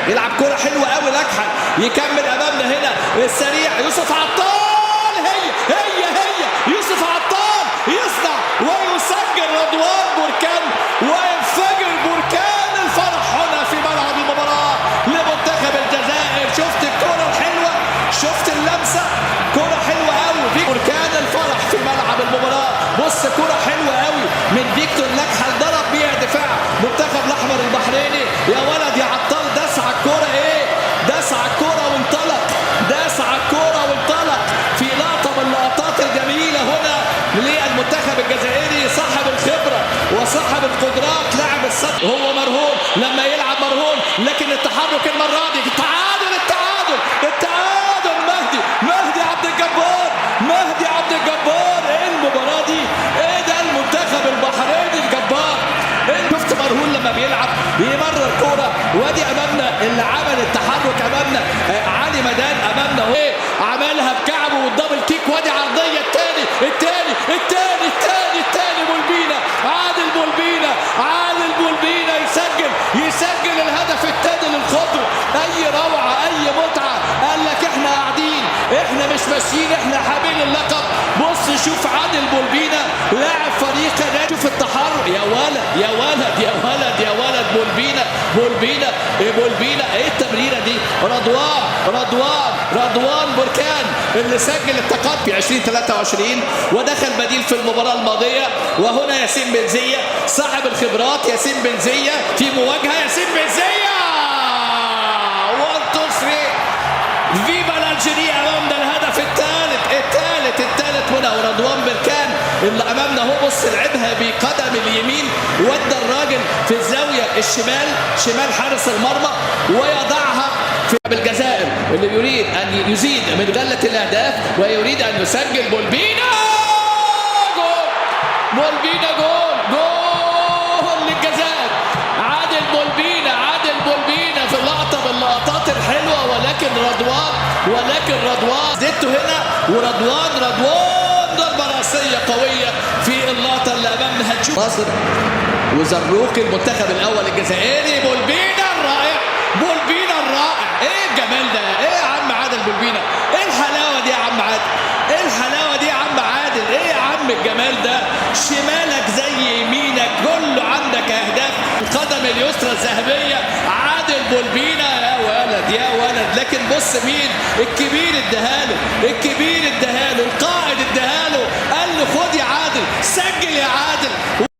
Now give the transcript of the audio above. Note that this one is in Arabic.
يلعب كرة حلوة قوي ناجحة، يكمل امامنا هنا السريع يوسف عطال، هي يوسف عطال يصنع ويسجل رضوان بركان، وينفجر بركان الفرح هنا في ملعب المباراة لمنتخب الجزائر. شفت الكرة الحلوة، شفت اللمسة، كرة حلوة قوي في بركان الفرح في ملعب المباراة. بص كرة حلوة قوي من فيكتور نجحل، ضرب بيها دفاع منتخب الاحمر البحريني. يا ولد يا عطال، داس على الكرة، داس على الكرة وانطلق، داس على الكرة وانطلق في لقطة من اللقطات الجميلة هنا للمنتخب الجزائري، صاحب الخبرة وصاحب القدرات، لاعب السطح هو مرهون لما يلعب مرهون، لكن التحرك المرة دي التعادل مهدي عبد الجبار، مهدي عبد الجبار. ايه المباراة دي؟ ايه ده المنتخب البحريني الجبار. شفت مرهون لما بيلعب يمرر كورة، وادي امامنا اللي عمل التحرك امامنا علي مدان امامنا، عملها بكعبه والدبل كيك، وادي عرضية الثاني بولبينا، عادل بولبينا يسجل الهدف الثاني للخضر. اي روعة، اي متعة. قال لك احنا قاعدين، احنا مش ماشيين، احنا حاملين اللقب. بص شوف عادل بولبينا لاعب فريق قناة، شوف التحرك، يا ولد بولبينا ايه التمريرة دي؟ رضوان بركان اللي سجل التقدم في 2023 ودخل بديل في المباراة الماضية. وهنا ياسين بنزية صاحب الخبرات، ياسين بنزية في مواجهة، ياسين بنزية 1 2 3 فيفا الالجيري امامنا الهدف الثالث هنا. ورضوان بركان اللي امامنا هو، بص لعبها بقدم اليمين، ودى الراجل في الزاويه الشمال، شمال حارس المرمى، ويضعها في الجزائر اللي يريد ان يزيد من غله الاهداف ويريد ان يسجل. بولبينا جول للجزائر. عادل بولبينا في لقطه من اللقطات الحلوه، ولكن رضوان زدته هنا، ورضوان ضربه راسيه قويه في اللقطه اللي امامنا. هتشوف ناصر وزروق المنتخب الاول الجزائري. بولبينا الرائع، ايه الجمال ده؟ ايه يا عم عادل بولبينا؟ ايه الحلاوه دي يا عم عادل؟ ايه يا عم الجمال ده؟ شمالك زي يمينك، كله عندك اهداف. القدم اليسرى الذهبيه عادل بولبينا، يا ولد. لكن بص مين الكبير اداهاله، القائد اداهاله، قال له خد يا عادل، سجل يا عادل.